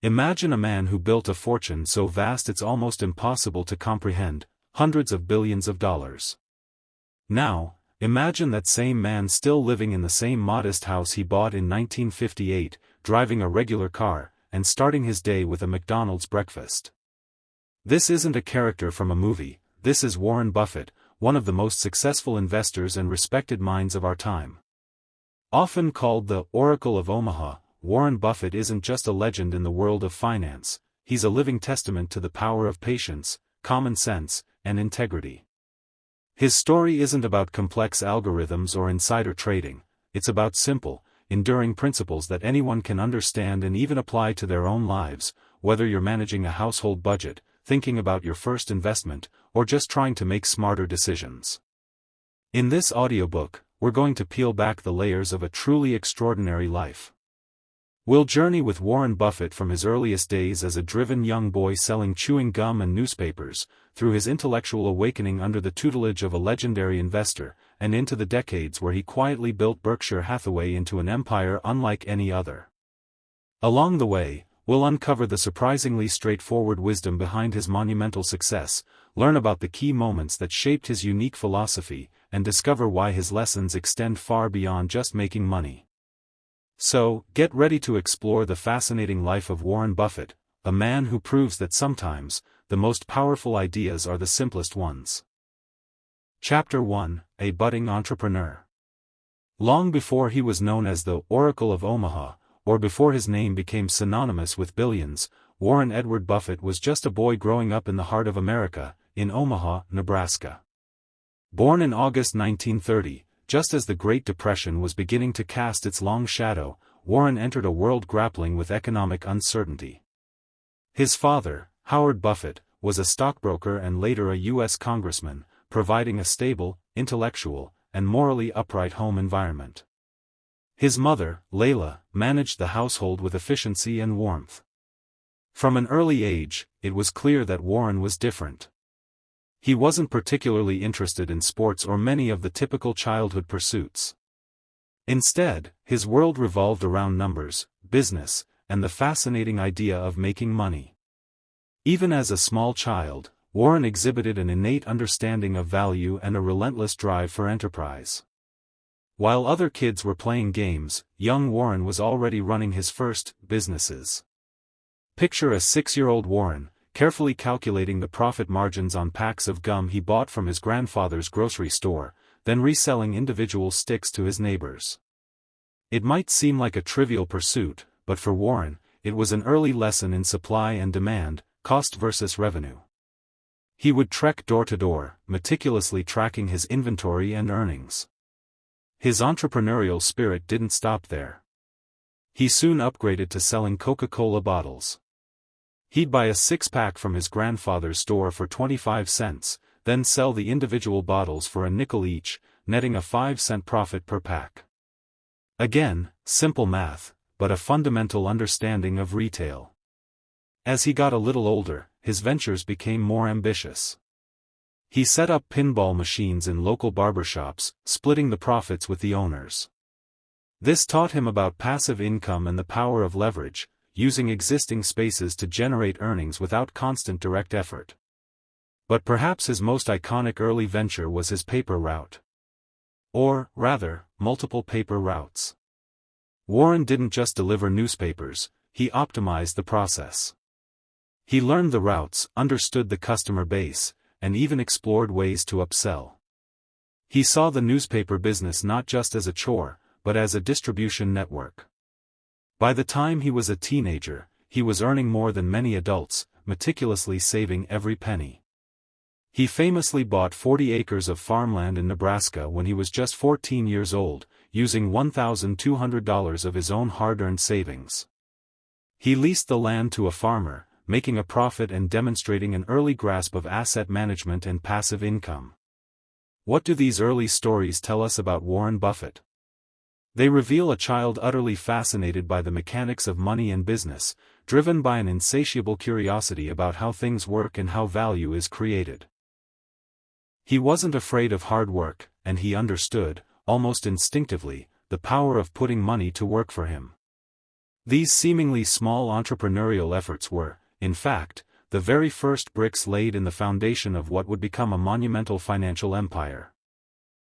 Imagine a man who built a fortune so vast it's almost impossible to comprehend, hundreds of billions of dollars. Now, imagine that same man still living in the same modest house he bought in 1958, driving a regular car, and starting his day with a McDonald's breakfast. This isn't a character from a movie, this is Warren Buffett, one of the most successful investors and respected minds of our time. Often called the Oracle of Omaha, Warren Buffett isn't just a legend in the world of finance, he's a living testament to the power of patience, common sense, and integrity. His story isn't about complex algorithms or insider trading, it's about simple, enduring principles that anyone can understand and even apply to their own lives, whether you're managing a household budget, thinking about your first investment, or just trying to make smarter decisions. In this audiobook, we're going to peel back the layers of a truly extraordinary life. We'll journey with Warren Buffett from his earliest days as a driven young boy selling chewing gum and newspapers, through his intellectual awakening under the tutelage of a legendary investor, and into the decades where he quietly built Berkshire Hathaway into an empire unlike any other. Along the way, we'll uncover the surprisingly straightforward wisdom behind his monumental success, learn about the key moments that shaped his unique philosophy, and discover why his lessons extend far beyond just making money. So, get ready to explore the fascinating life of Warren Buffett, a man who proves that sometimes, the most powerful ideas are the simplest ones. Chapter 1: A Budding Entrepreneur. Long before he was known as the Oracle of Omaha, or before his name became synonymous with billions, Warren Edward Buffett was just a boy growing up in the heart of America, in Omaha, Nebraska. Born in August 1930, just as the Great Depression was beginning to cast its long shadow, Warren entered a world grappling with economic uncertainty. His father, Howard Buffett, was a stockbroker and later a U.S. congressman, providing a stable, intellectual, and morally upright home environment. His mother, Layla, managed the household with efficiency and warmth. From an early age, it was clear that Warren was different. He wasn't particularly interested in sports or many of the typical childhood pursuits. Instead, his world revolved around numbers, business, and the fascinating idea of making money. Even as a small child, Warren exhibited an innate understanding of value and a relentless drive for enterprise. While other kids were playing games, young Warren was already running his first businesses. Picture a 6-year-old Warren, carefully calculating the profit margins on packs of gum he bought from his grandfather's grocery store, then reselling individual sticks to his neighbors. It might seem like a trivial pursuit, but for Warren, it was an early lesson in supply and demand, cost versus revenue. He would trek door to door, meticulously tracking his inventory and earnings. His entrepreneurial spirit didn't stop there. He soon upgraded to selling Coca-Cola bottles. He'd buy a 6-pack from his grandfather's store for 25 cents, then sell the individual bottles for a nickel each, netting a 5-cent profit per pack. Again, simple math, but a fundamental understanding of retail. As he got a little older, his ventures became more ambitious. He set up pinball machines in local barbershops, splitting the profits with the owners. This taught him about passive income and the power of leverage, using existing spaces to generate earnings without constant direct effort. But perhaps his most iconic early venture was his paper route. Or, rather, multiple paper routes. Warren didn't just deliver newspapers, he optimized the process. He learned the routes, understood the customer base, and even explored ways to upsell. He saw the newspaper business not just as a chore, but as a distribution network. By the time he was a teenager, he was earning more than many adults, meticulously saving every penny. He famously bought 40 acres of farmland in Nebraska when he was just 14 years old, using $1,200 of his own hard-earned savings. He leased the land to a farmer, making a profit and demonstrating an early grasp of asset management and passive income. What do these early stories tell us about Warren Buffett? They reveal a child utterly fascinated by the mechanics of money and business, driven by an insatiable curiosity about how things work and how value is created. He wasn't afraid of hard work, and he understood, almost instinctively, the power of putting money to work for him. These seemingly small entrepreneurial efforts were, in fact, the very first bricks laid in the foundation of what would become a monumental financial empire.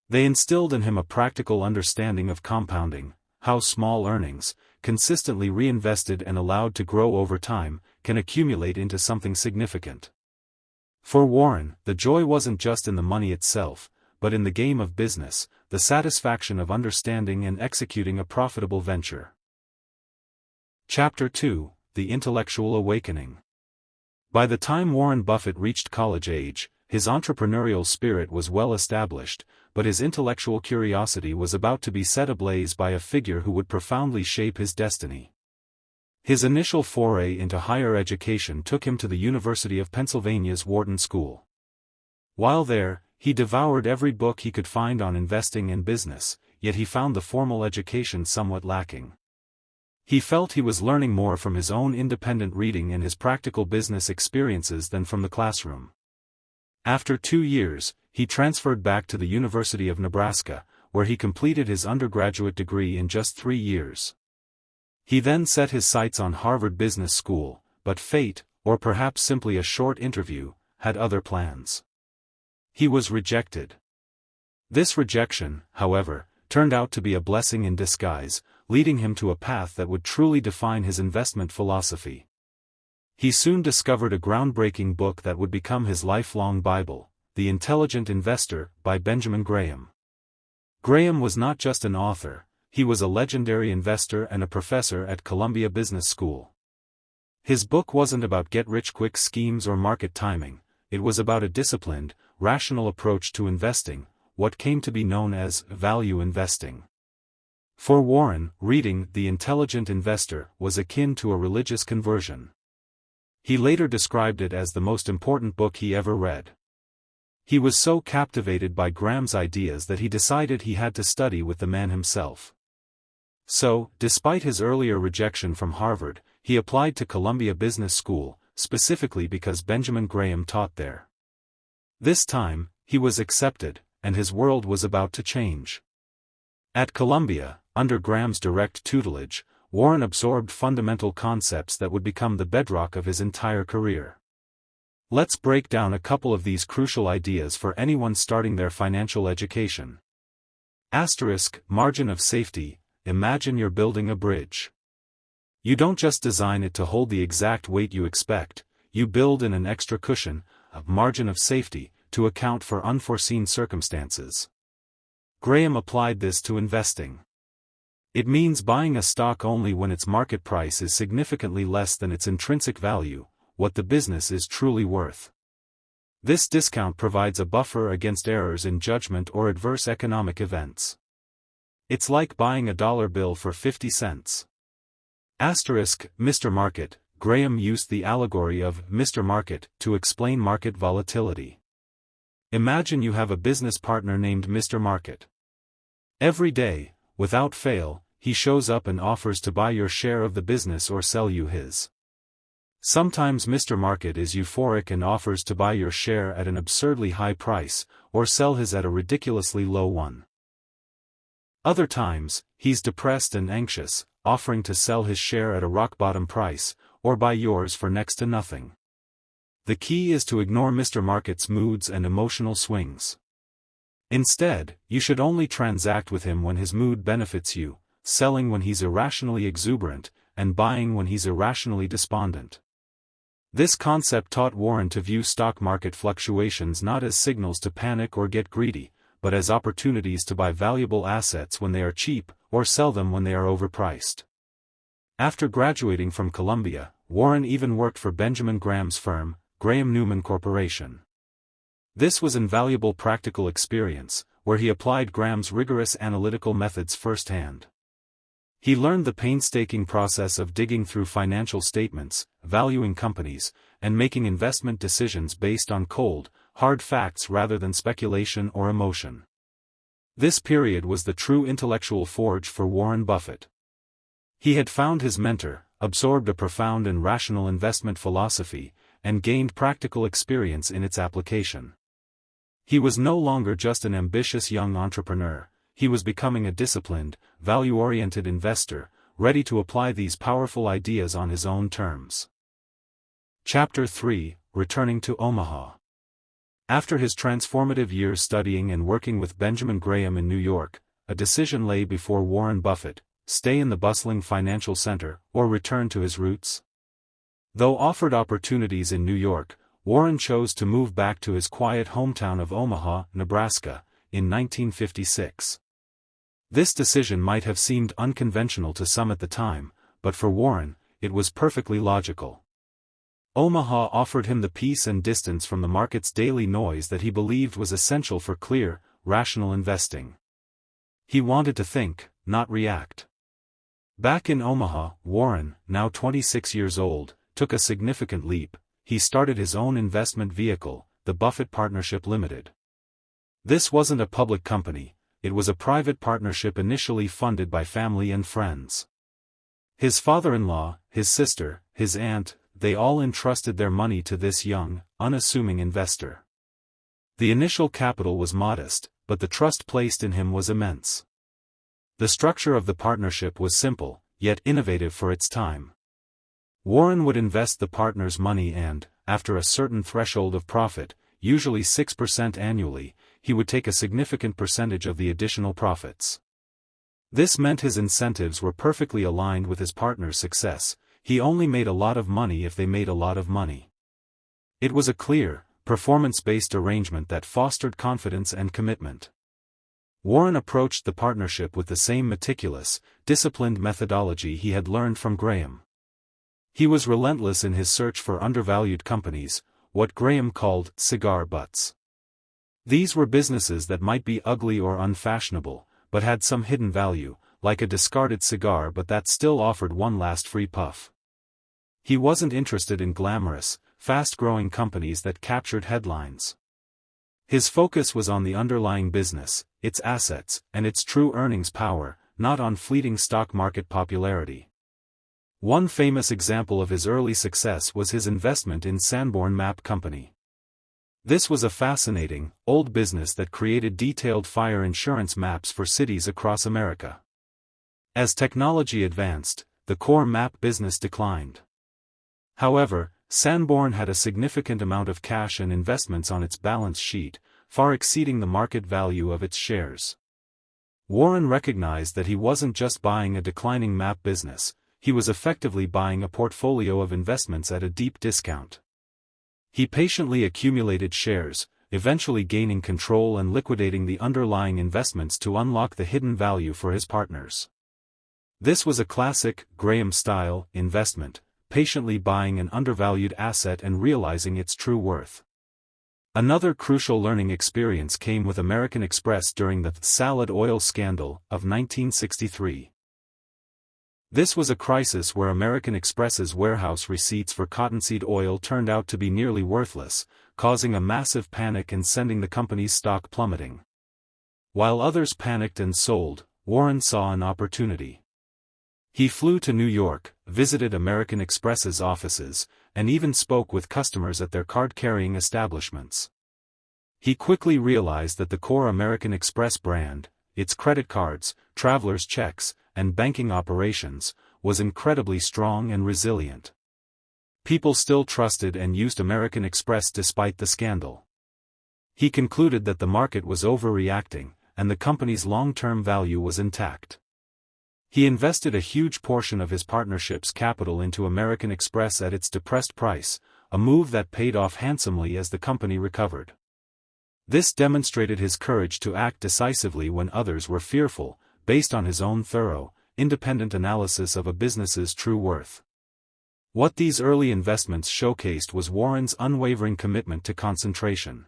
They instilled in him a practical understanding of compounding, how small earnings, consistently reinvested and allowed to grow over time, can accumulate into something significant. For Warren, the joy wasn't just in the money itself, but in the game of business, the satisfaction of understanding and executing a profitable venture. Chapter 2: The Intellectual Awakening. By the time Warren Buffett reached college age, his entrepreneurial spirit was well established, but his intellectual curiosity was about to be set ablaze by a figure who would profoundly shape his destiny. His initial foray into higher education took him to the University of Pennsylvania's Wharton School. While there, he devoured every book he could find on investing and business, yet he found the formal education somewhat lacking. He felt he was learning more from his own independent reading and his practical business experiences than from the classroom. After 2 years, he transferred back to the University of Nebraska, where he completed his undergraduate degree in just 3 years. He then set his sights on Harvard Business School, but fate, or perhaps simply a short interview, had other plans. He was rejected. This rejection, however, turned out to be a blessing in disguise, leading him to a path that would truly define his investment philosophy. He soon discovered a groundbreaking book that would become his lifelong Bible, The Intelligent Investor, by Benjamin Graham. Graham was not just an author, he was a legendary investor and a professor at Columbia Business School. His book wasn't about get-rich-quick schemes or market timing, it was about a disciplined, rational approach to investing, what came to be known as value investing. For Warren, reading The Intelligent Investor was akin to a religious conversion. He later described it as the most important book he ever read. He was so captivated by Graham's ideas that he decided he had to study with the man himself. So, despite his earlier rejection from Harvard, he applied to Columbia Business School, specifically because Benjamin Graham taught there. This time, he was accepted, and his world was about to change. At Columbia, under Graham's direct tutelage, Warren absorbed fundamental concepts that would become the bedrock of his entire career. Let's break down a couple of these crucial ideas for anyone starting their financial education. Margin of safety. Imagine you're building a bridge. You don't just design it to hold the exact weight you expect, you build in an extra cushion, a margin of safety, to account for unforeseen circumstances. Graham applied this to investing. It means buying a stock only when its market price is significantly less than its intrinsic value, what the business is truly worth. This discount provides a buffer against errors in judgment or adverse economic events. It's like buying a dollar bill for 50 cents. Mr. Market. Graham used the allegory of Mr. Market to explain market volatility. Imagine you have a business partner named Mr. Market. Every day, without fail, he shows up and offers to buy your share of the business or sell you his. Sometimes Mr. Market is euphoric and offers to buy your share at an absurdly high price, or sell his at a ridiculously low one. Other times, he's depressed and anxious, offering to sell his share at a rock-bottom price, or buy yours for next to nothing. The key is to ignore Mr. Market's moods and emotional swings. Instead, you should only transact with him when his mood benefits you, selling when he's irrationally exuberant, and buying when he's irrationally despondent. This concept taught Warren to view stock market fluctuations not as signals to panic or get greedy, but as opportunities to buy valuable assets when they are cheap, or sell them when they are overpriced. After graduating from Columbia, Warren even worked for Benjamin Graham's firm, Graham-Newman Corporation. This was invaluable practical experience, where he applied Graham's rigorous analytical methods firsthand. He learned the painstaking process of digging through financial statements, valuing companies, and making investment decisions based on cold, hard facts rather than speculation or emotion. This period was the true intellectual forge for Warren Buffett. He had found his mentor, absorbed a profound and rational investment philosophy, and gained practical experience in its application. He was no longer just an ambitious young entrepreneur, he was becoming a disciplined, value-oriented investor, ready to apply these powerful ideas on his own terms. Chapter 3: Returning to Omaha. After his transformative years studying and working with Benjamin Graham in New York, a decision lay before Warren Buffett: stay in the bustling financial center, or return to his roots. Though offered opportunities in New York, Warren chose to move back to his quiet hometown of Omaha, Nebraska, in 1956. This decision might have seemed unconventional to some at the time, but for Warren, it was perfectly logical. Omaha offered him the peace and distance from the market's daily noise that he believed was essential for clear, rational investing. He wanted to think, not react. Back in Omaha, Warren, now 26 years old, took a significant leap. He started his own investment vehicle, the Buffett Partnership Limited. This wasn't a public company, it was a private partnership initially funded by family and friends. His father-in-law, his sister, his aunt, they all entrusted their money to this young, unassuming investor. The initial capital was modest, but the trust placed in him was immense. The structure of the partnership was simple, yet innovative for its time. Warren would invest the partner's money and, after a certain threshold of profit, usually 6% annually, he would take a significant percentage of the additional profits. This meant his incentives were perfectly aligned with his partner's success. He only made a lot of money if they made a lot of money. It was a clear, performance-based arrangement that fostered confidence and commitment. Warren approached the partnership with the same meticulous, disciplined methodology he had learned from Graham. He was relentless in his search for undervalued companies, what Graham called cigar butts. These were businesses that might be ugly or unfashionable, but had some hidden value, like a discarded cigar but that still offered one last free puff. He wasn't interested in glamorous, fast-growing companies that captured headlines. His focus was on the underlying business, its assets, and its true earnings power, not on fleeting stock market popularity. One famous example of his early success was his investment in Sanborn Map Company. This was a fascinating, old business that created detailed fire insurance maps for cities across America. As technology advanced, the core map business declined. However, Sanborn had a significant amount of cash and investments on its balance sheet, far exceeding the market value of its shares. Warren recognized that he wasn't just buying a declining map business, he was effectively buying a portfolio of investments at a deep discount. He patiently accumulated shares, eventually gaining control and liquidating the underlying investments to unlock the hidden value for his partners. This was a classic, Graham-style, investment, patiently buying an undervalued asset and realizing its true worth. Another crucial learning experience came with American Express during the salad oil scandal of 1963. This was a crisis where American Express's warehouse receipts for cottonseed oil turned out to be nearly worthless, causing a massive panic and sending the company's stock plummeting. While others panicked and sold, Warren saw an opportunity. He flew to New York, visited American Express's offices, and even spoke with customers at their card-carrying establishments. He quickly realized that the core American Express brand, its credit cards, traveler's checks, and banking operations, was incredibly strong and resilient. People still trusted and used American Express despite the scandal. He concluded that the market was overreacting, and the company's long-term value was intact. He invested a huge portion of his partnership's capital into American Express at its depressed price, a move that paid off handsomely as the company recovered. This demonstrated his courage to act decisively when others were fearful, based on his own thorough, independent analysis of a business's true worth. What these early investments showcased was Warren's unwavering commitment to concentration.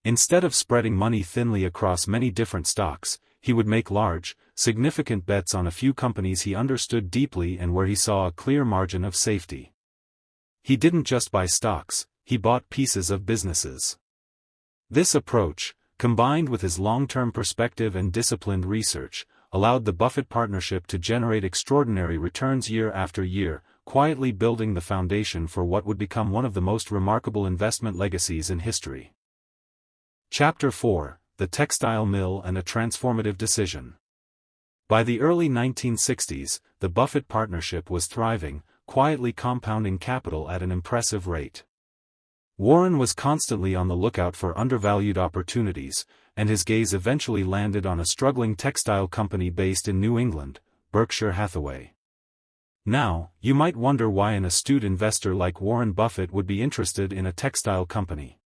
Instead of spreading money thinly across many different stocks, he would make large, significant bets on a few companies he understood deeply and where he saw a clear margin of safety. He didn't just buy stocks, he bought pieces of businesses. This approach, combined with his long-term perspective and disciplined research, allowed the Buffett partnership to generate extraordinary returns year after year, quietly building the foundation for what would become one of the most remarkable investment legacies in history. Chapter 4: The Textile Mill and a Transformative Decision. By the early 1960s, the Buffett partnership was thriving, quietly compounding capital at an impressive rate. Warren was constantly on the lookout for undervalued opportunities, and his gaze eventually landed on a struggling textile company based in New England, Berkshire Hathaway. Now, you might wonder why an astute investor like Warren Buffett would be interested in a textile company.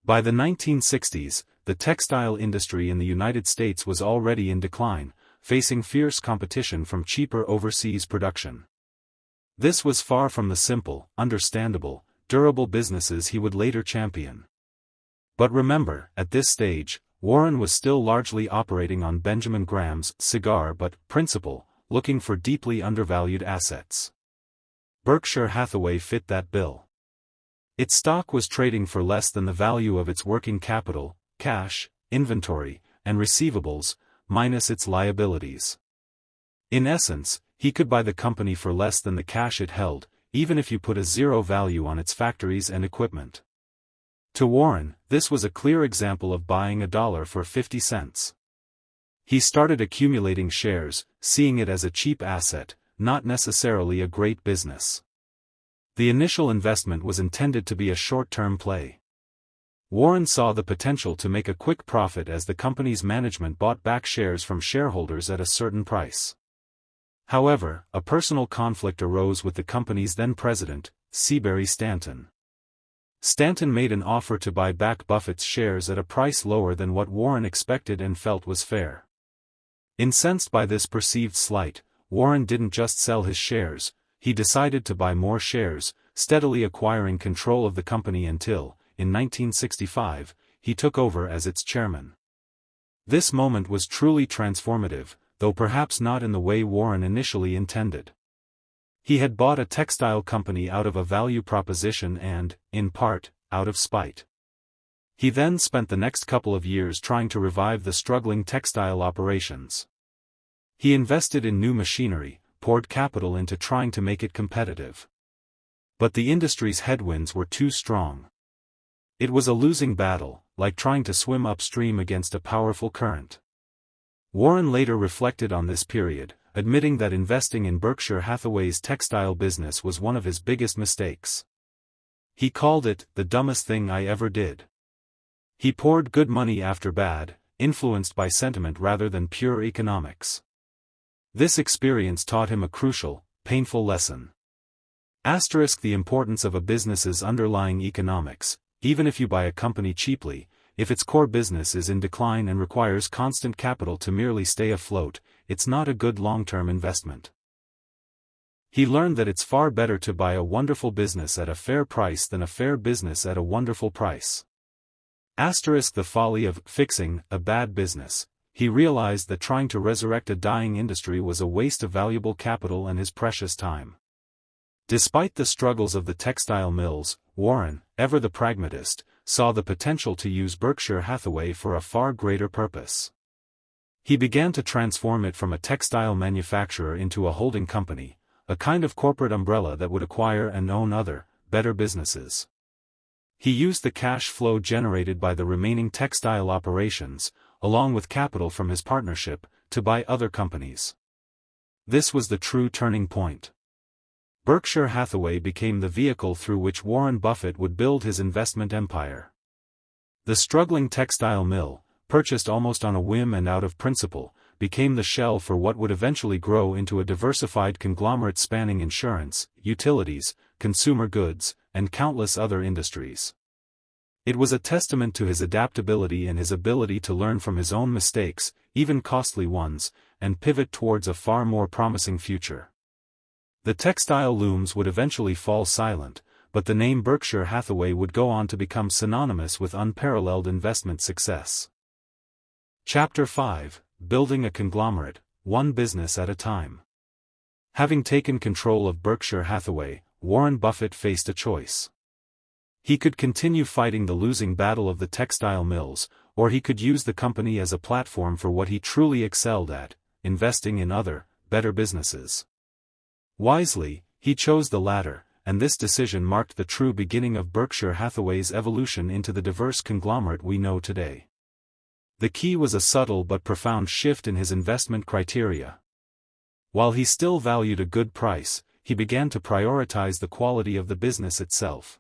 By the 1960s, the textile industry in the United States was already in decline, facing fierce competition from cheaper overseas production. This was far from the simple, understandable, durable businesses he would later champion. But remember, at this stage, Warren was still largely operating on Benjamin Graham's cigar but principle, looking for deeply undervalued assets. Berkshire Hathaway fit that bill. Its stock was trading for less than the value of its working capital, cash, inventory, and receivables, minus its liabilities. In essence, he could buy the company for less than the cash it held, even if you put a zero value on its factories and equipment. To Warren, this was a clear example of buying a dollar for 50 cents. He started accumulating shares, seeing it as a cheap asset, not necessarily a great business. The initial investment was intended to be a short-term play. Warren saw the potential to make a quick profit as the company's management bought back shares from shareholders at a certain price. However, a personal conflict arose with the company's then-president, Seabury Stanton. Stanton made an offer to buy back Buffett's shares at a price lower than what Warren expected and felt was fair. Incensed by this perceived slight, Warren didn't just sell his shares, he decided to buy more shares, steadily acquiring control of the company until, in 1965, he took over as its chairman. This moment was truly transformative, though perhaps not in the way Warren initially intended. He had bought a textile company out of a value proposition and, in part, out of spite. He then spent the next couple of years trying to revive the struggling textile operations. He invested in new machinery, poured capital into trying to make it competitive. But the industry's headwinds were too strong. It was a losing battle, like trying to swim upstream against a powerful current. Warren later reflected on this period, admitting that investing in Berkshire Hathaway's textile business was one of his biggest mistakes. He called it, "the dumbest thing I ever did." He poured good money after bad, influenced by sentiment rather than pure economics. This experience taught him a crucial, painful lesson. The importance of a business's underlying economics. Even if you buy a company cheaply, if its core business is in decline and requires constant capital to merely stay afloat, it's not a good long-term investment. He learned that it's far better to buy a wonderful business at a fair price than a fair business at a wonderful price. The folly of fixing a bad business. He realized that trying to resurrect a dying industry was a waste of valuable capital and his precious time. Despite the struggles of the textile mills, Warren, ever the pragmatist, saw the potential to use Berkshire Hathaway for a far greater purpose. He began to transform it from a textile manufacturer into a holding company, a kind of corporate umbrella that would acquire and own other, better businesses. He used the cash flow generated by the remaining textile operations, along with capital from his partnership, to buy other companies. This was the true turning point. Berkshire Hathaway became the vehicle through which Warren Buffett would build his investment empire. The struggling textile mill, purchased almost on a whim and out of principle, became the shell for what would eventually grow into a diversified conglomerate spanning insurance, utilities, consumer goods, and countless other industries. It was a testament to his adaptability and his ability to learn from his own mistakes, even costly ones, and pivot towards a far more promising future. The textile looms would eventually fall silent, but the name Berkshire Hathaway would go on to become synonymous with unparalleled investment success. Chapter 5: Building a Conglomerate, One Business at a Time. Having taken control of Berkshire Hathaway, Warren Buffett faced a choice. He could continue fighting the losing battle of the textile mills, or he could use the company as a platform for what he truly excelled at, investing in other, better businesses. Wisely, he chose the latter, and this decision marked the true beginning of Berkshire Hathaway's evolution into the diverse conglomerate we know today. The key was a subtle but profound shift in his investment criteria. While he still valued a good price, he began to prioritize the quality of the business itself.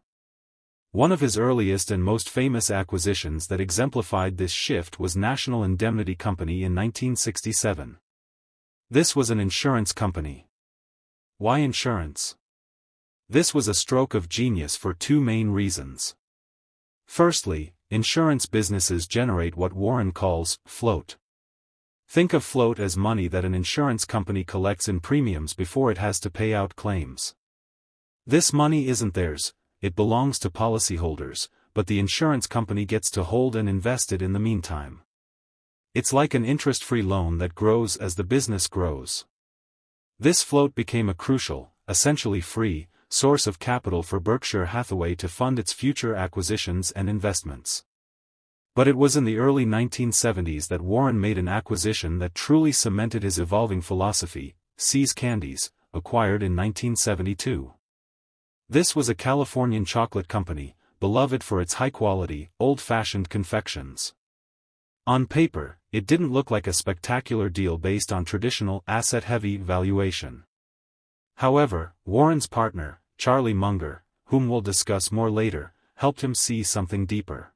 One of his earliest and most famous acquisitions that exemplified this shift was National Indemnity Company in 1967. This was an insurance company. Why insurance? This was a stroke of genius for two main reasons. Firstly, insurance businesses generate what Warren calls float. Think of float as money that an insurance company collects in premiums before it has to pay out claims. This money isn't theirs, it belongs to policyholders, but the insurance company gets to hold and invest it in the meantime. It's like an interest-free loan that grows as the business grows. This float became a crucial, essentially free, source of capital for Berkshire Hathaway to fund its future acquisitions and investments. But it was in the early 1970s that Warren made an acquisition that truly cemented his evolving philosophy: See's Candies, acquired in 1972. This was a Californian chocolate company, beloved for its high-quality, old-fashioned confections. On paper, it didn't look like a spectacular deal based on traditional asset-heavy valuation. However, Warren's partner, Charlie Munger, whom we'll discuss more later, helped him see something deeper.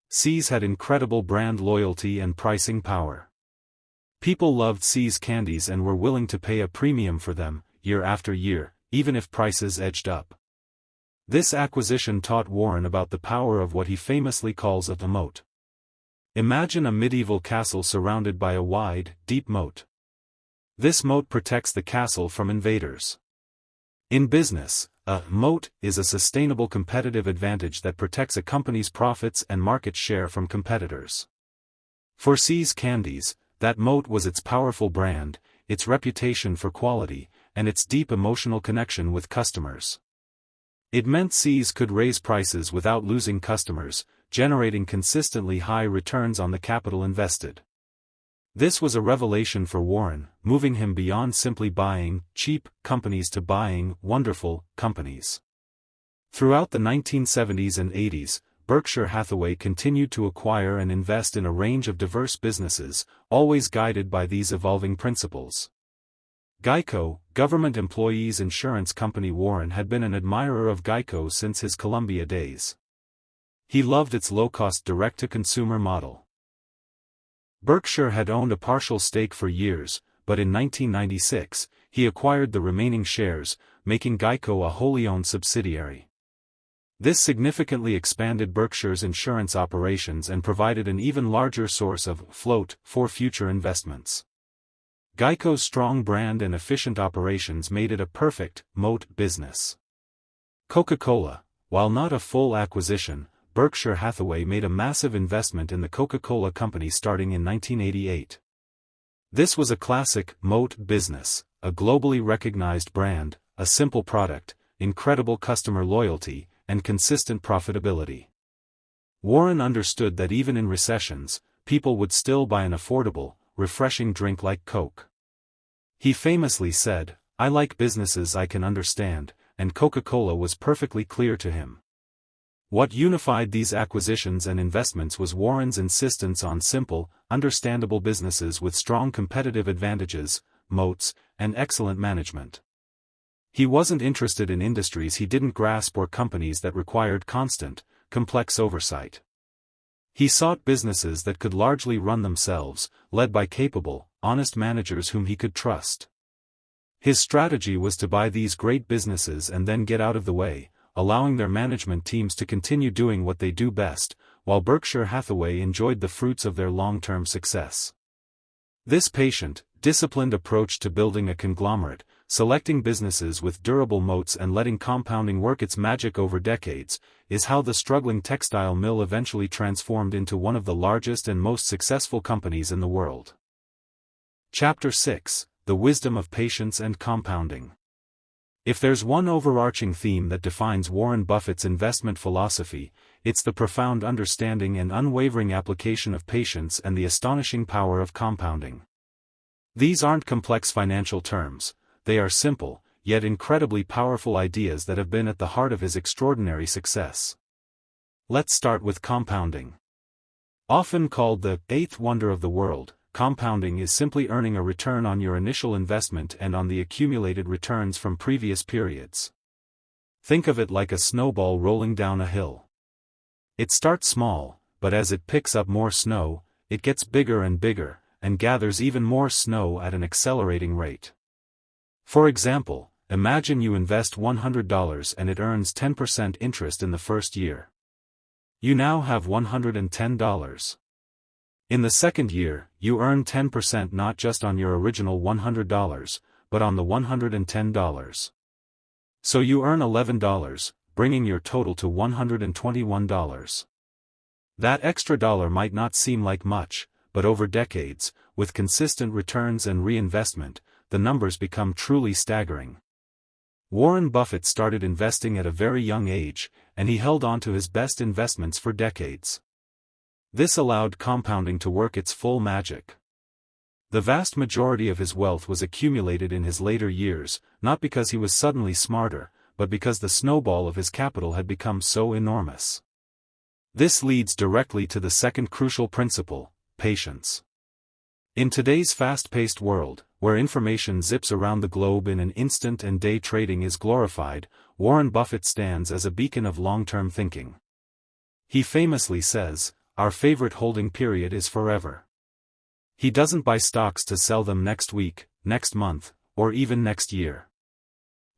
See's had incredible brand loyalty and pricing power. People loved See's candies and were willing to pay a premium for them, year after year, even if prices edged up. This acquisition taught Warren about the power of what he famously calls a moat. Imagine a medieval castle surrounded by a wide, deep moat. This moat protects the castle from invaders. In business, a moat is a sustainable competitive advantage that protects a company's profits and market share from competitors. For See's Candies, that moat was its powerful brand, its reputation for quality, and its deep emotional connection with customers. It meant See's could raise prices without losing customers, generating consistently high returns on the capital invested. This was a revelation for Warren, moving him beyond simply buying cheap companies to buying wonderful companies. Throughout the 1970s and 80s, Berkshire Hathaway continued to acquire and invest in a range of diverse businesses, always guided by these evolving principles. GEICO, government employees' insurance company. Warren had been an admirer of GEICO since his Columbia days. He loved its low-cost direct-to-consumer model. Berkshire had owned a partial stake for years, but in 1996, he acquired the remaining shares, making GEICO a wholly owned subsidiary. This significantly expanded Berkshire's insurance operations and provided an even larger source of float for future investments. GEICO's strong brand and efficient operations made it a perfect moat business. Coca-Cola, while not a full acquisition, Berkshire Hathaway made a massive investment in the Coca-Cola company starting in 1988. This was a classic moat business, a globally recognized brand, a simple product, incredible customer loyalty, and consistent profitability. Warren understood that even in recessions, people would still buy an affordable, refreshing drink like Coke. He famously said, "I like businesses I can understand," and Coca-Cola was perfectly clear to him. What unified these acquisitions and investments was Warren's insistence on simple, understandable businesses with strong competitive advantages, moats, and excellent management. He wasn't interested in industries he didn't grasp or companies that required constant, complex oversight. He sought businesses that could largely run themselves, led by capable, honest managers whom he could trust. His strategy was to buy these great businesses and then get out of the way, allowing their management teams to continue doing what they do best, while Berkshire Hathaway enjoyed the fruits of their long-term success. This patient, disciplined approach to building a conglomerate, selecting businesses with durable moats and letting compounding work its magic over decades, is how the struggling textile mill eventually transformed into one of the largest and most successful companies in the world. Chapter 6: The Wisdom of Patience and Compounding. If there's one overarching theme that defines Warren Buffett's investment philosophy, it's the profound understanding and unwavering application of patience and the astonishing power of compounding. These aren't complex financial terms, they are simple, yet incredibly powerful ideas that have been at the heart of his extraordinary success. Let's start with compounding. Often called the eighth wonder of the world, compounding is simply earning a return on your initial investment and on the accumulated returns from previous periods. Think of it like a snowball rolling down a hill. It starts small, but as it picks up more snow, it gets bigger and bigger, and gathers even more snow at an accelerating rate. For example, imagine you invest $100 and it earns 10% interest in the first year. You now have $110. In the second year, you earn 10% not just on your original $100, but on the $110. So you earn $11, bringing your total to $121. That extra dollar might not seem like much, but over decades, with consistent returns and reinvestment, the numbers become truly staggering. Warren Buffett started investing at a very young age, and he held on to his best investments for decades. This allowed compounding to work its full magic. The vast majority of his wealth was accumulated in his later years, not because he was suddenly smarter, but because the snowball of his capital had become so enormous. This leads directly to the second crucial principle: patience. In today's fast-paced world, where information zips around the globe in an instant and day trading is glorified, Warren Buffett stands as a beacon of long-term thinking. He famously says, "Our favorite holding period is forever." He doesn't buy stocks to sell them next week, next month, or even next year.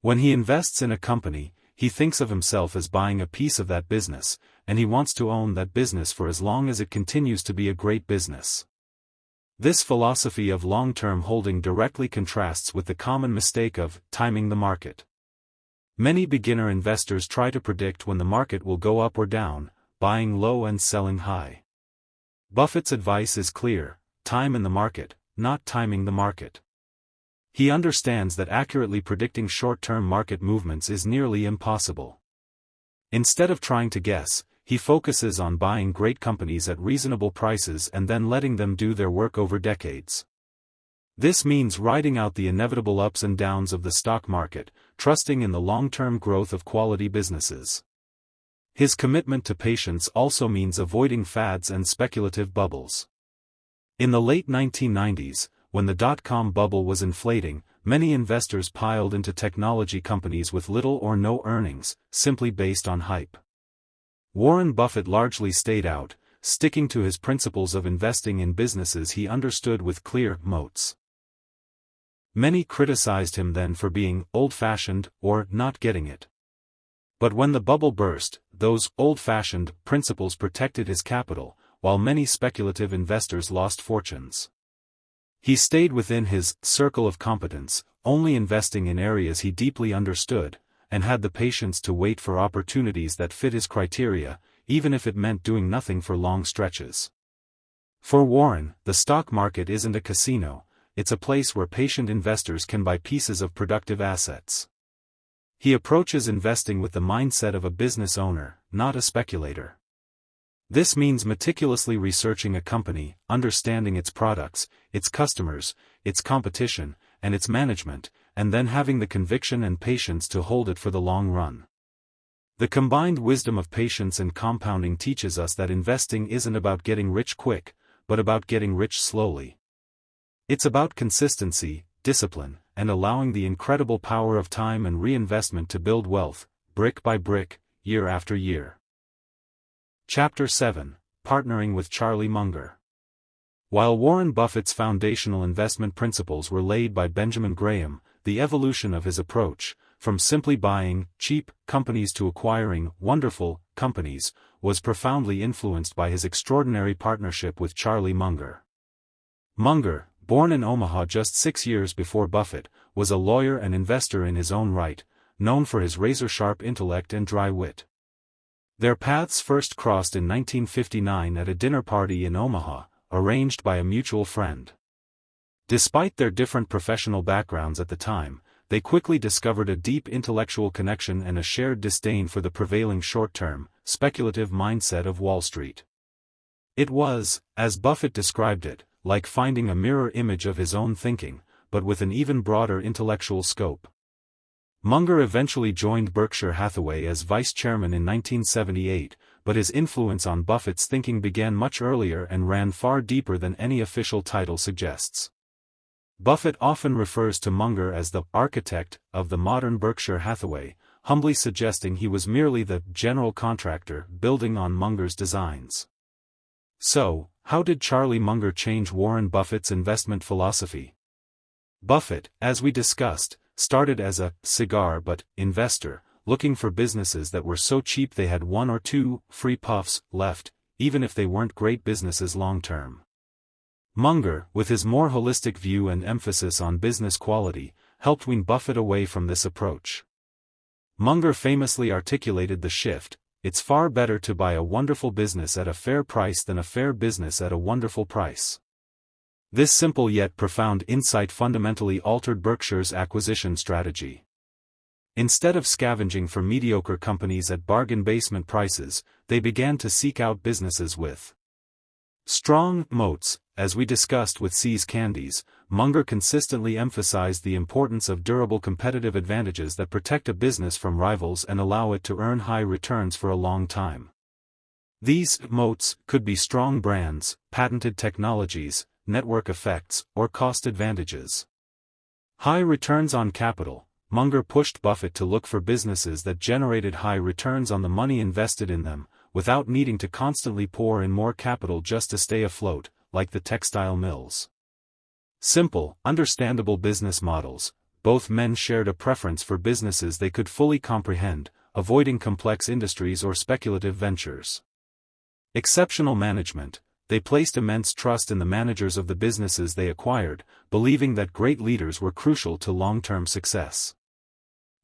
When he invests in a company, he thinks of himself as buying a piece of that business, and he wants to own that business for as long as it continues to be a great business. This philosophy of long-term holding directly contrasts with the common mistake of timing the market. Many beginner investors try to predict when the market will go up or down, buying low and selling high. Buffett's advice is clear: time in the market, not timing the market. He understands that accurately predicting short-term market movements is nearly impossible. Instead of trying to guess, he focuses on buying great companies at reasonable prices and then letting them do their work over decades. This means riding out the inevitable ups and downs of the stock market, trusting in the long-term growth of quality businesses. His commitment to patience also means avoiding fads and speculative bubbles. In the late 1990s, when the dot-com bubble was inflating, many investors piled into technology companies with little or no earnings, simply based on hype. Warren Buffett largely stayed out, sticking to his principles of investing in businesses he understood with clear moats. Many criticized him then for being old-fashioned or not getting it. But when the bubble burst, those old-fashioned principles protected his capital, while many speculative investors lost fortunes. He stayed within his circle of competence, only investing in areas he deeply understood, and had the patience to wait for opportunities that fit his criteria, even if it meant doing nothing for long stretches. For Warren, the stock market isn't a casino, it's a place where patient investors can buy pieces of productive assets. He approaches investing with the mindset of a business owner, not a speculator. This means meticulously researching a company, understanding its products, its customers, its competition, and its management, and then having the conviction and patience to hold it for the long run. The combined wisdom of patience and compounding teaches us that investing isn't about getting rich quick, but about getting rich slowly. It's about consistency, discipline, and allowing the incredible power of time and reinvestment to build wealth, brick by brick, year after year. Chapter 7: Partnering with Charlie Munger. While Warren Buffett's foundational investment principles were laid by Benjamin Graham, the evolution of his approach, from simply buying cheap companies to acquiring wonderful companies, was profoundly influenced by his extraordinary partnership with Charlie Munger. Munger, born in Omaha just 6 years before Buffett, was a lawyer and investor in his own right, known for his razor-sharp intellect and dry wit. Their paths first crossed in 1959 at a dinner party in Omaha, arranged by a mutual friend. Despite their different professional backgrounds at the time, they quickly discovered a deep intellectual connection and a shared disdain for the prevailing short-term, speculative mindset of Wall Street. It was, as Buffett described it, like finding a mirror image of his own thinking, but with an even broader intellectual scope. Munger eventually joined Berkshire Hathaway as vice chairman in 1978, but his influence on Buffett's thinking began much earlier and ran far deeper than any official title suggests. Buffett often refers to Munger as the architect of the modern Berkshire Hathaway, humbly suggesting he was merely the general contractor building on Munger's designs. So, how did Charlie Munger change Warren Buffett's investment philosophy? Buffett, as we discussed, started as a cigar-butt investor, looking for businesses that were so cheap they had one or two free puffs left, even if they weren't great businesses long-term. Munger, with his more holistic view and emphasis on business quality, helped wean Buffett away from this approach. Munger famously articulated the shift: "It's far better to buy a wonderful business at a fair price than a fair business at a wonderful price." This simple yet profound insight fundamentally altered Berkshire's acquisition strategy. Instead of scavenging for mediocre companies at bargain basement prices, they began to seek out businesses with strong moats. As we discussed with See's Candies, Munger consistently emphasized the importance of durable competitive advantages that protect a business from rivals and allow it to earn high returns for a long time. These moats could be strong brands, patented technologies, network effects, or cost advantages. High returns on capital. Munger pushed Buffett to look for businesses that generated high returns on the money invested in them, without needing to constantly pour in more capital just to stay afloat, like the textile mills. Simple, understandable business models. Both men shared a preference for businesses they could fully comprehend, avoiding complex industries or speculative ventures. Exceptional management. They placed immense trust in the managers of the businesses they acquired, believing that great leaders were crucial to long-term success.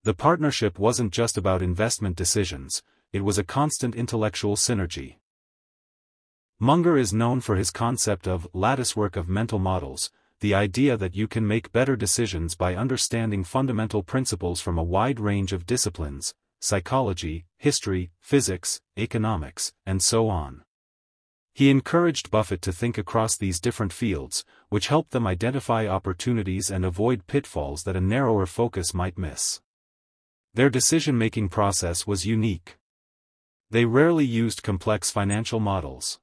The partnership wasn't just about investment decisions, it was a constant intellectual synergy. Munger is known for his concept of latticework of mental models, the idea that you can make better decisions by understanding fundamental principles from a wide range of disciplines: psychology, history, physics, economics, and so on. He encouraged Buffett to think across these different fields, which helped them identify opportunities and avoid pitfalls that a narrower focus might miss. Their decision-making process was unique. They rarely used complex financial models.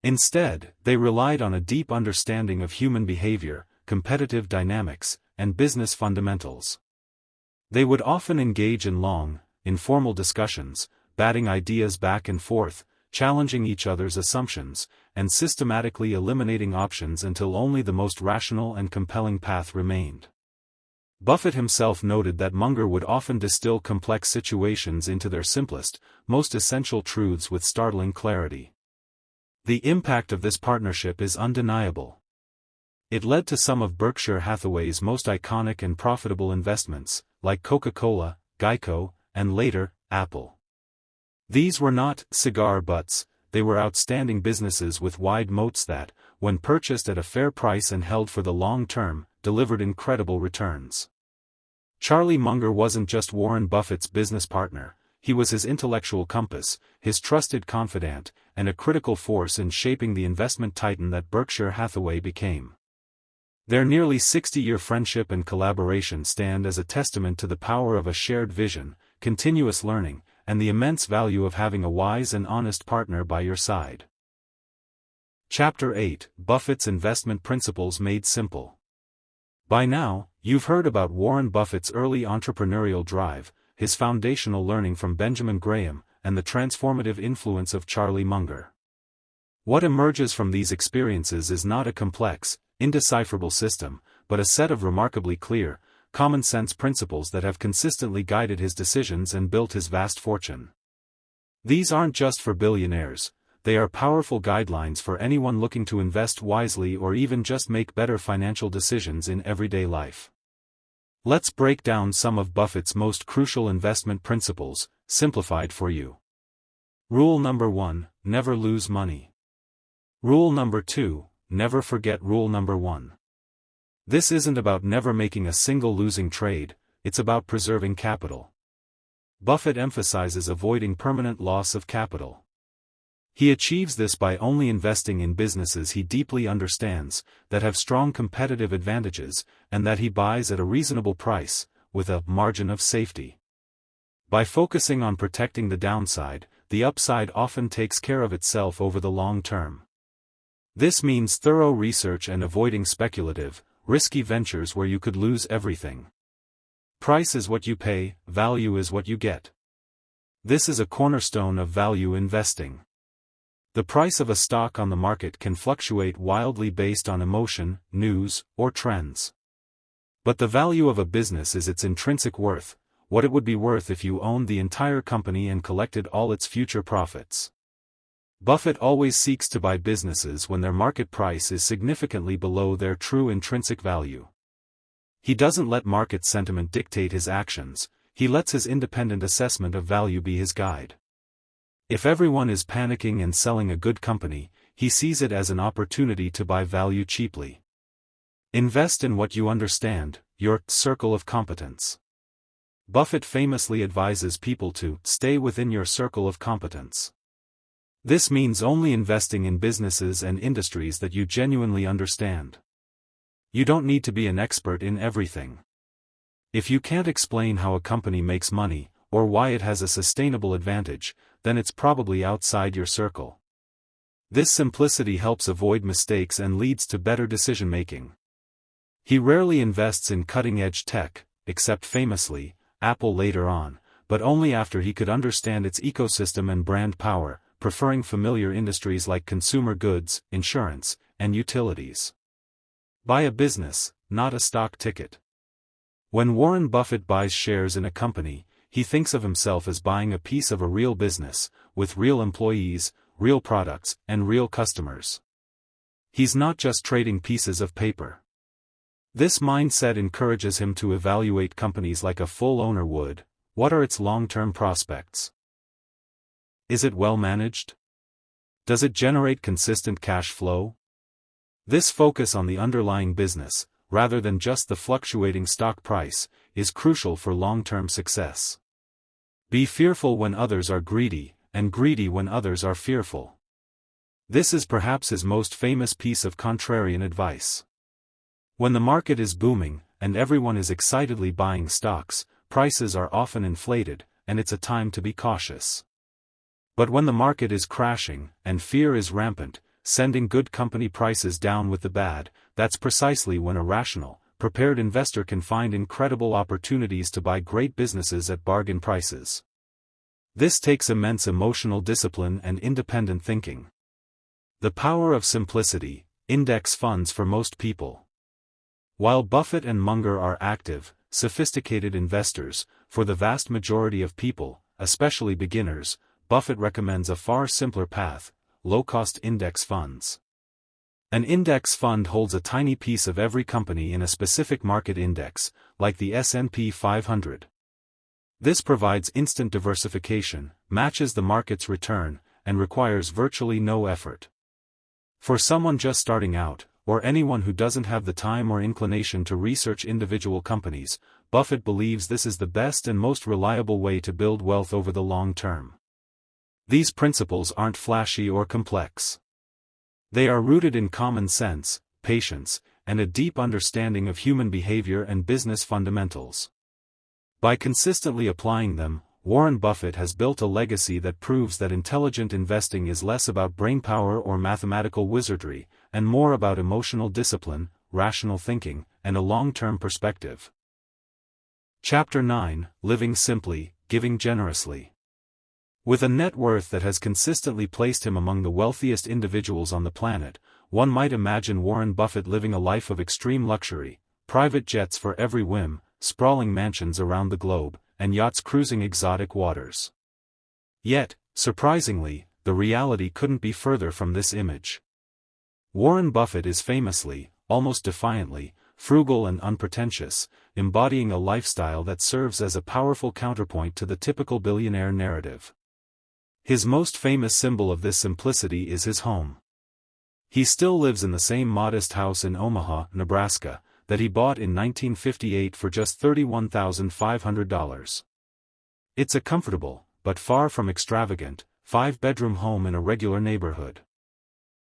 Instead, they relied on a deep understanding of human behavior, competitive dynamics, and business fundamentals. They would often engage in long, informal discussions, batting ideas back and forth, challenging each other's assumptions, and systematically eliminating options until only the most rational and compelling path remained. Buffett himself noted that Munger would often distill complex situations into their simplest, most essential truths with startling clarity. The impact of this partnership is undeniable. It led to some of Berkshire Hathaway's most iconic and profitable investments, like Coca-Cola, GEICO, and later, Apple. These were not cigar butts, they were outstanding businesses with wide moats that, when purchased at a fair price and held for the long term, delivered incredible returns. Charlie Munger wasn't just Warren Buffett's business partner, he was his intellectual compass, his trusted confidant, and a critical force in shaping the investment titan that Berkshire Hathaway became. Their nearly 60-year friendship and collaboration stand as a testament to the power of a shared vision, continuous learning, and the immense value of having a wise and honest partner by your side. Chapter 8: Buffett's Investment Principles Made Simple. By now, you've heard about Warren Buffett's early entrepreneurial drive, his foundational learning from Benjamin Graham, and the transformative influence of Charlie Munger. What emerges from these experiences is not a complex, indecipherable system, but a set of remarkably clear, common-sense principles that have consistently guided his decisions and built his vast fortune. These aren't just for billionaires, they are powerful guidelines for anyone looking to invest wisely or even just make better financial decisions in everyday life. Let's break down some of Buffett's most crucial investment principles, simplified for you. Rule number 1: never lose money. Rule number 2: never forget rule number 1. This isn't about never making a single losing trade, it's about preserving capital. Buffett emphasizes avoiding permanent loss of capital. He achieves this by only investing in businesses he deeply understands, that have strong competitive advantages, and that he buys at a reasonable price, with a margin of safety. By focusing on protecting the downside, the upside often takes care of itself over the long term. This means thorough research and avoiding speculative, risky ventures where you could lose everything. Price is what you pay, value is what you get. This is a cornerstone of value investing. The price of a stock on the market can fluctuate wildly based on emotion, news, or trends. But the value of a business is its intrinsic worth, what it would be worth if you owned the entire company and collected all its future profits. Buffett always seeks to buy businesses when their market price is significantly below their true intrinsic value. He doesn't let market sentiment dictate his actions, he lets his independent assessment of value be his guide. If everyone is panicking and selling a good company, he sees it as an opportunity to buy value cheaply. Invest in what you understand, your circle of competence. Buffett famously advises people to stay within your circle of competence. This means only investing in businesses and industries that you genuinely understand. You don't need to be an expert in everything. If you can't explain how a company makes money, or why it has a sustainable advantage, then it's probably outside your circle. This simplicity helps avoid mistakes and leads to better decision-making. He rarely invests in cutting-edge tech, except famously, Apple later on, but only after he could understand its ecosystem and brand power, preferring familiar industries like consumer goods, insurance, and utilities. Buy a business, not a stock ticket. When Warren Buffett buys shares in a company, he thinks of himself as buying a piece of a real business, with real employees, real products, and real customers. He's not just trading pieces of paper. This mindset encourages him to evaluate companies like a full owner would. What are its long-term prospects? Is it well managed? Does it generate consistent cash flow? This focus on the underlying business, rather than just the fluctuating stock price, is crucial for long-term success. Be fearful when others are greedy, and greedy when others are fearful. This is perhaps his most famous piece of contrarian advice. When the market is booming, and everyone is excitedly buying stocks, prices are often inflated, and it's a time to be cautious. But when the market is crashing, and fear is rampant, sending good company prices down with the bad, that's precisely when a rational, prepared investor can find incredible opportunities to buy great businesses at bargain prices. This takes immense emotional discipline and independent thinking. The power of simplicity, index funds for most people. While Buffett and Munger are active, sophisticated investors, for the vast majority of people, especially beginners, Buffett recommends a far simpler path: low-cost index funds. An index fund holds a tiny piece of every company in a specific market index, like the S&P 500. This provides instant diversification, matches the market's return, and requires virtually no effort. For someone just starting out, or anyone who doesn't have the time or inclination to research individual companies, Buffett believes this is the best and most reliable way to build wealth over the long term. These principles aren't flashy or complex. They are rooted in common sense, patience, and a deep understanding of human behavior and business fundamentals. By consistently applying them, Warren Buffett has built a legacy that proves that intelligent investing is less about brainpower or mathematical wizardry, and more about emotional discipline, rational thinking, and a long-term perspective. Chapter 9: Living Simply, Giving Generously. With a net worth that has consistently placed him among the wealthiest individuals on the planet, one might imagine Warren Buffett living a life of extreme luxury, private jets for every whim, sprawling mansions around the globe, and yachts cruising exotic waters. Yet, surprisingly, the reality couldn't be further from this image. Warren Buffett is famously, almost defiantly, frugal and unpretentious, embodying a lifestyle that serves as a powerful counterpoint to the typical billionaire narrative. His most famous symbol of this simplicity is his home. He still lives in the same modest house in Omaha, Nebraska, that he bought in 1958 for just $31,500. It's a comfortable, but far from extravagant, 5-bedroom home in a regular neighborhood.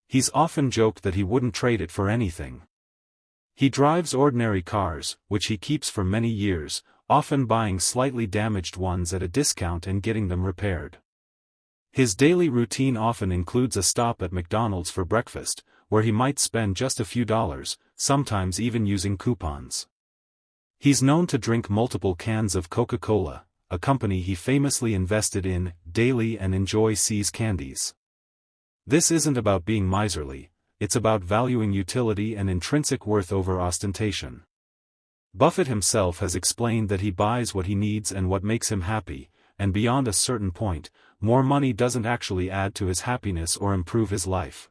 He's often joked that he wouldn't trade it for anything. He drives ordinary cars, which he keeps for many years, often buying slightly damaged ones at a discount and getting them repaired. His daily routine often includes a stop at McDonald's for breakfast, where he might spend just a few dollars, sometimes even using coupons. He's known to drink multiple cans of Coca-Cola, a company he famously invested in, daily and enjoy See's candies. This isn't about being miserly, it's about valuing utility and intrinsic worth over ostentation. Buffett himself has explained that he buys what he needs and what makes him happy, and beyond a certain point, more money doesn't actually add to his happiness or improve his life.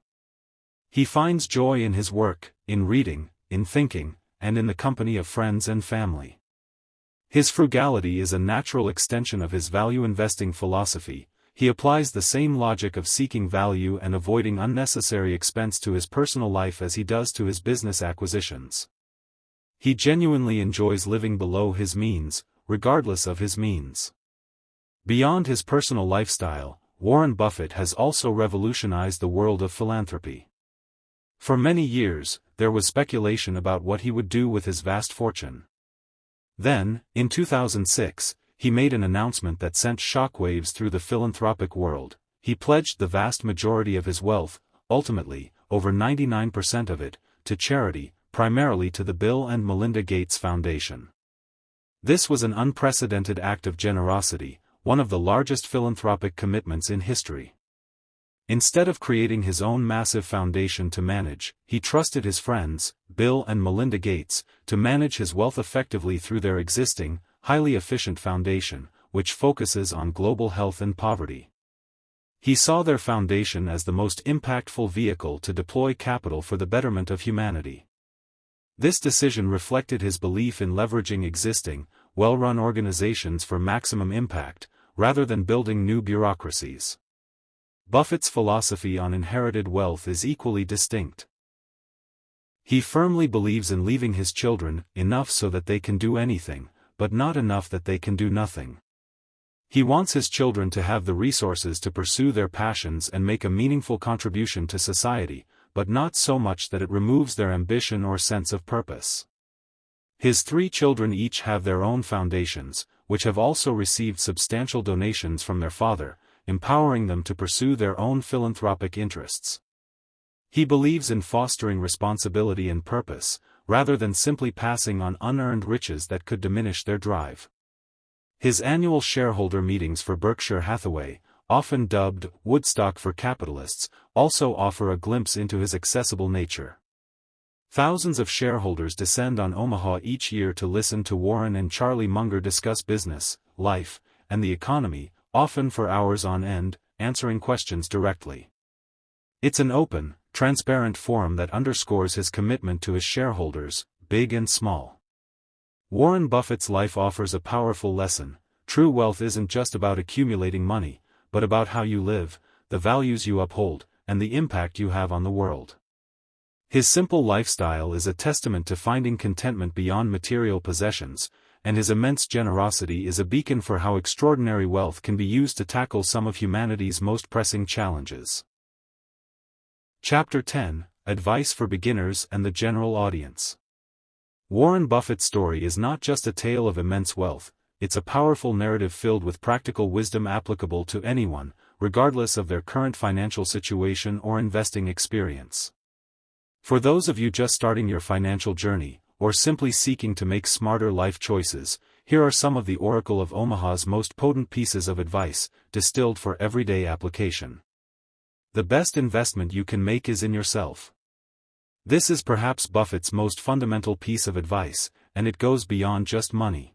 He finds joy in his work, in reading, in thinking, and in the company of friends and family. His frugality is a natural extension of his value investing philosophy. He applies the same logic of seeking value and avoiding unnecessary expense to his personal life as he does to his business acquisitions. He genuinely enjoys living below his means, regardless of his means. Beyond his personal lifestyle, Warren Buffett has also revolutionized the world of philanthropy. For many years, there was speculation about what he would do with his vast fortune. Then, in 2006, he made an announcement that sent shockwaves through the philanthropic world. He pledged the vast majority of his wealth, ultimately, over 99% of it, to charity, primarily to the Bill and Melinda Gates Foundation. This was an unprecedented act of generosity, one of the largest philanthropic commitments in history. Instead of creating his own massive foundation to manage, he trusted his friends, Bill and Melinda Gates, to manage his wealth effectively through their existing, highly efficient foundation, which focuses on global health and poverty. He saw their foundation as the most impactful vehicle to deploy capital for the betterment of humanity. This decision reflected his belief in leveraging existing, well-run organizations for maximum impact, rather than building new bureaucracies. Buffett's philosophy on inherited wealth is equally distinct. He firmly believes in leaving his children enough so that they can do anything, but not enough that they can do nothing. He wants his children to have the resources to pursue their passions and make a meaningful contribution to society, but not so much that it removes their ambition or sense of purpose. His 3 children each have their own foundations, which have also received substantial donations from their father, empowering them to pursue their own philanthropic interests. He believes in fostering responsibility and purpose, rather than simply passing on unearned riches that could diminish their drive. His annual shareholder meetings for Berkshire Hathaway, often dubbed Woodstock for capitalists, also offer a glimpse into his accessible nature. Thousands of shareholders descend on Omaha each year to listen to Warren and Charlie Munger discuss business, life, and the economy, often for hours on end, answering questions directly. It's an open, transparent forum that underscores his commitment to his shareholders, big and small. Warren Buffett's life offers a powerful lesson. True wealth isn't just about accumulating money, but about how you live, the values you uphold, and the impact you have on the world. His simple lifestyle is a testament to finding contentment beyond material possessions, and his immense generosity is a beacon for how extraordinary wealth can be used to tackle some of humanity's most pressing challenges. Chapter 10: Advice for Beginners and the General Audience. Warren Buffett's story is not just a tale of immense wealth, it's a powerful narrative filled with practical wisdom applicable to anyone, regardless of their current financial situation or investing experience. For those of you just starting your financial journey, or simply seeking to make smarter life choices, here are some of the Oracle of Omaha's most potent pieces of advice, distilled for everyday application. The best investment you can make is in yourself. This is perhaps Buffett's most fundamental piece of advice, and it goes beyond just money.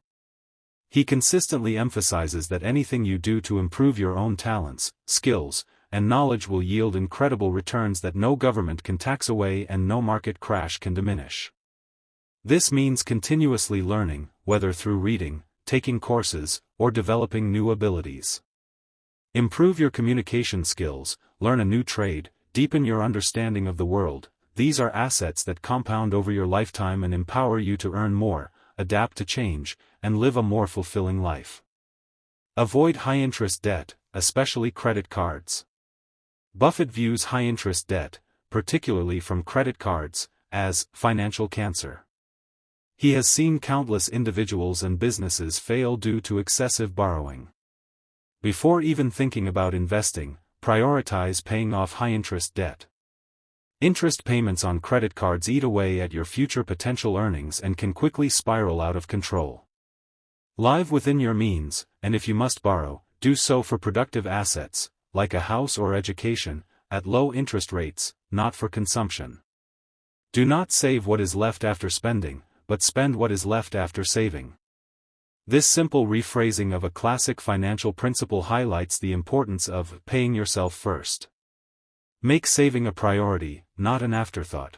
He consistently emphasizes that anything you do to improve your own talents, skills, and knowledge will yield incredible returns that no government can tax away and no market crash can diminish. This means continuously learning, whether through reading, taking courses, or developing new abilities. Improve your communication skills, learn a new trade, deepen your understanding of the world. These are assets that compound over your lifetime and empower you to earn more, adapt to change, and live a more fulfilling life. Avoid high-interest debt, especially credit cards. Buffett views high-interest debt, particularly from credit cards, as financial cancer. He has seen countless individuals and businesses fail due to excessive borrowing. Before even thinking about investing, prioritize paying off high-interest debt. Interest payments on credit cards eat away at your future potential earnings and can quickly spiral out of control. Live within your means, and if you must borrow, do so for productive assets, like a house or education, at low interest rates, not for consumption. Do not save what is left after spending, but spend what is left after saving. This simple rephrasing of a classic financial principle highlights the importance of paying yourself first. Make saving a priority, not an afterthought.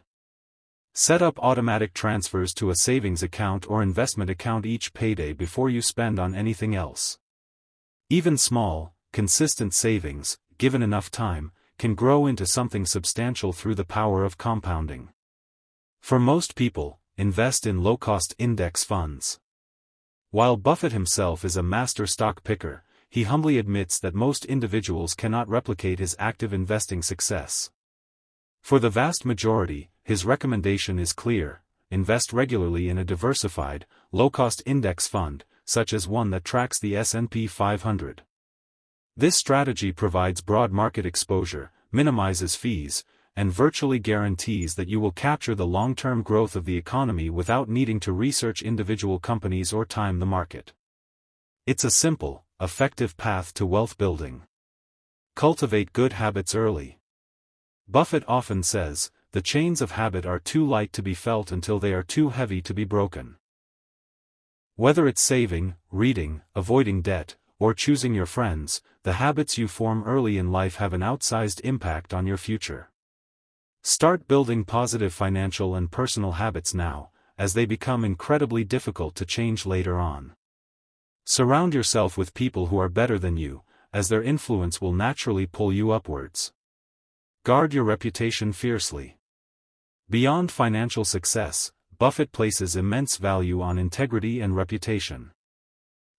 Set up automatic transfers to a savings account or investment account each payday before you spend on anything else. Even small, consistent savings, given enough time, can grow into something substantial through the power of compounding. For most people, invest in low-cost index funds. While Buffett himself is a master stock picker, he humbly admits that most individuals cannot replicate his active investing success. For the vast majority, his recommendation is clear: invest regularly in a diversified, low-cost index fund, such as one that tracks the S&P 500. This strategy provides broad market exposure, minimizes fees, and virtually guarantees that you will capture the long-term growth of the economy without needing to research individual companies or time the market. It's a simple, effective path to wealth building. Cultivate good habits early. Buffett often says, the chains of habit are too light to be felt until they are too heavy to be broken. Whether it's saving, reading, avoiding debt, or choosing your friends, the habits you form early in life have an outsized impact on your future. Start building positive financial and personal habits now, as they become incredibly difficult to change later on. Surround yourself with people who are better than you, as their influence will naturally pull you upwards. Guard your reputation fiercely. Beyond financial success, Buffett places immense value on integrity and reputation.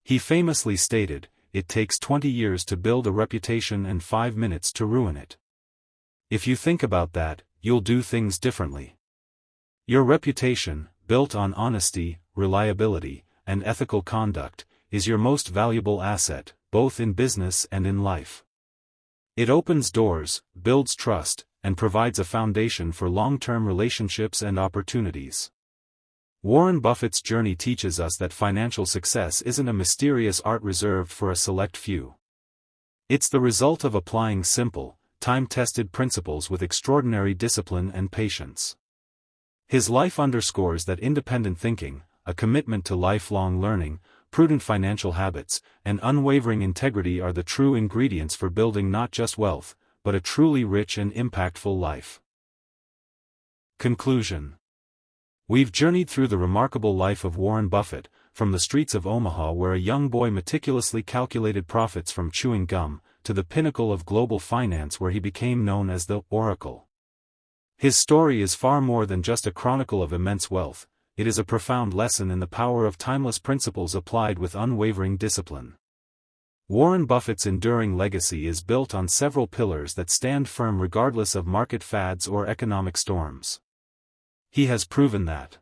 He famously stated, "It takes 20 years to build a reputation and 5 minutes to ruin it." If you think about that, you'll do things differently. Your reputation, built on honesty, reliability, and ethical conduct, is your most valuable asset, both in business and in life. It opens doors, builds trust, and provides a foundation for long-term relationships and opportunities. Warren Buffett's journey teaches us that financial success isn't a mysterious art reserved for a select few. It's the result of applying simple, time-tested principles with extraordinary discipline and patience. His life underscores that independent thinking, a commitment to lifelong learning, prudent financial habits, and unwavering integrity are the true ingredients for building not just wealth, but a truly rich and impactful life. Conclusion. We've journeyed through the remarkable life of Warren Buffett, from the streets of Omaha where a young boy meticulously calculated profits from chewing gum, to the pinnacle of global finance where he became known as the Oracle. His story is far more than just a chronicle of immense wealth, it is a profound lesson in the power of timeless principles applied with unwavering discipline. Warren Buffett's enduring legacy is built on several pillars that stand firm regardless of market fads or economic storms. He has proven that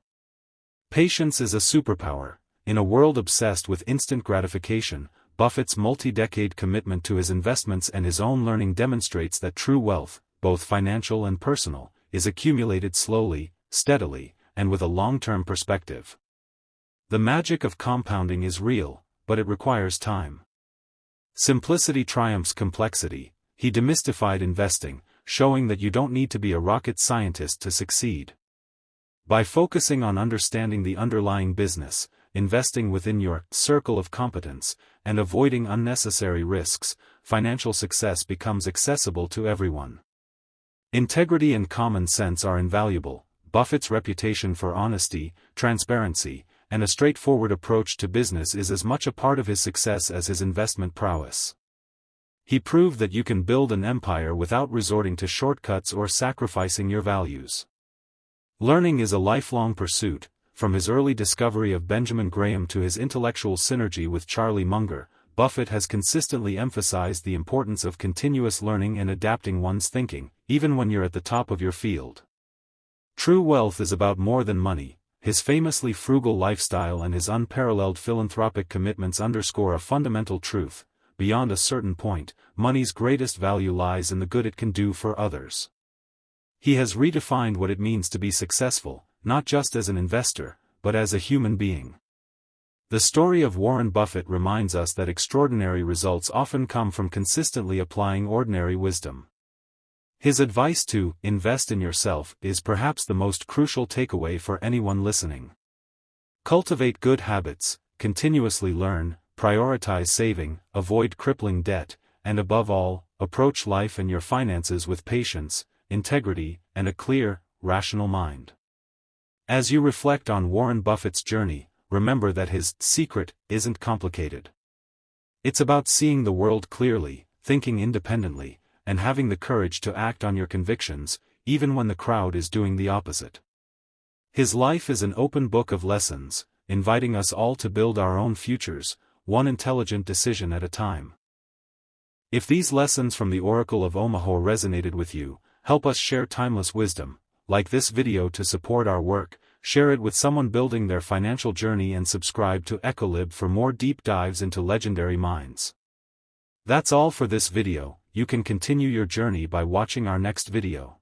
patience is a superpower. In a world obsessed with instant gratification, Buffett's multi-decade commitment to his investments and his own learning demonstrates that true wealth, both financial and personal, is accumulated slowly, steadily, and with a long-term perspective. The magic of compounding is real, but it requires time. Simplicity triumphs complexity. He demystified investing, showing that you don't need to be a rocket scientist to succeed. By focusing on understanding the underlying business, investing within your circle of competence, and avoiding unnecessary risks, financial success becomes accessible to everyone. Integrity and common sense are invaluable. Buffett's reputation for honesty, transparency, and a straightforward approach to business is as much a part of his success as his investment prowess. He proved that you can build an empire without resorting to shortcuts or sacrificing your values. Learning is a lifelong pursuit. From his early discovery of Benjamin Graham to his intellectual synergy with Charlie Munger, Buffett has consistently emphasized the importance of continuous learning and adapting one's thinking, even when you're at the top of your field. True wealth is about more than money. His famously frugal lifestyle and his unparalleled philanthropic commitments underscore a fundamental truth: beyond a certain point, money's greatest value lies in the good it can do for others. He has redefined what it means to be successful, not just as an investor, but as a human being. The story of Warren Buffett reminds us that extraordinary results often come from consistently applying ordinary wisdom. His advice to invest in yourself is perhaps the most crucial takeaway for anyone listening. Cultivate good habits, continuously learn, prioritize saving, avoid crippling debt, and above all, approach life and your finances with patience, integrity, and a clear, rational mind. As you reflect on Warren Buffett's journey, remember that his secret isn't complicated. It's about seeing the world clearly, thinking independently, and having the courage to act on your convictions, even when the crowd is doing the opposite. His life is an open book of lessons, inviting us all to build our own futures, one intelligent decision at a time. If these lessons from the Oracle of Omaha resonated with you, help us share timeless wisdom. Like this video to support our work, share it with someone building their financial journey, and subscribe to EchoLib for more deep dives into legendary minds. That's all for this video. You can continue your journey by watching our next video.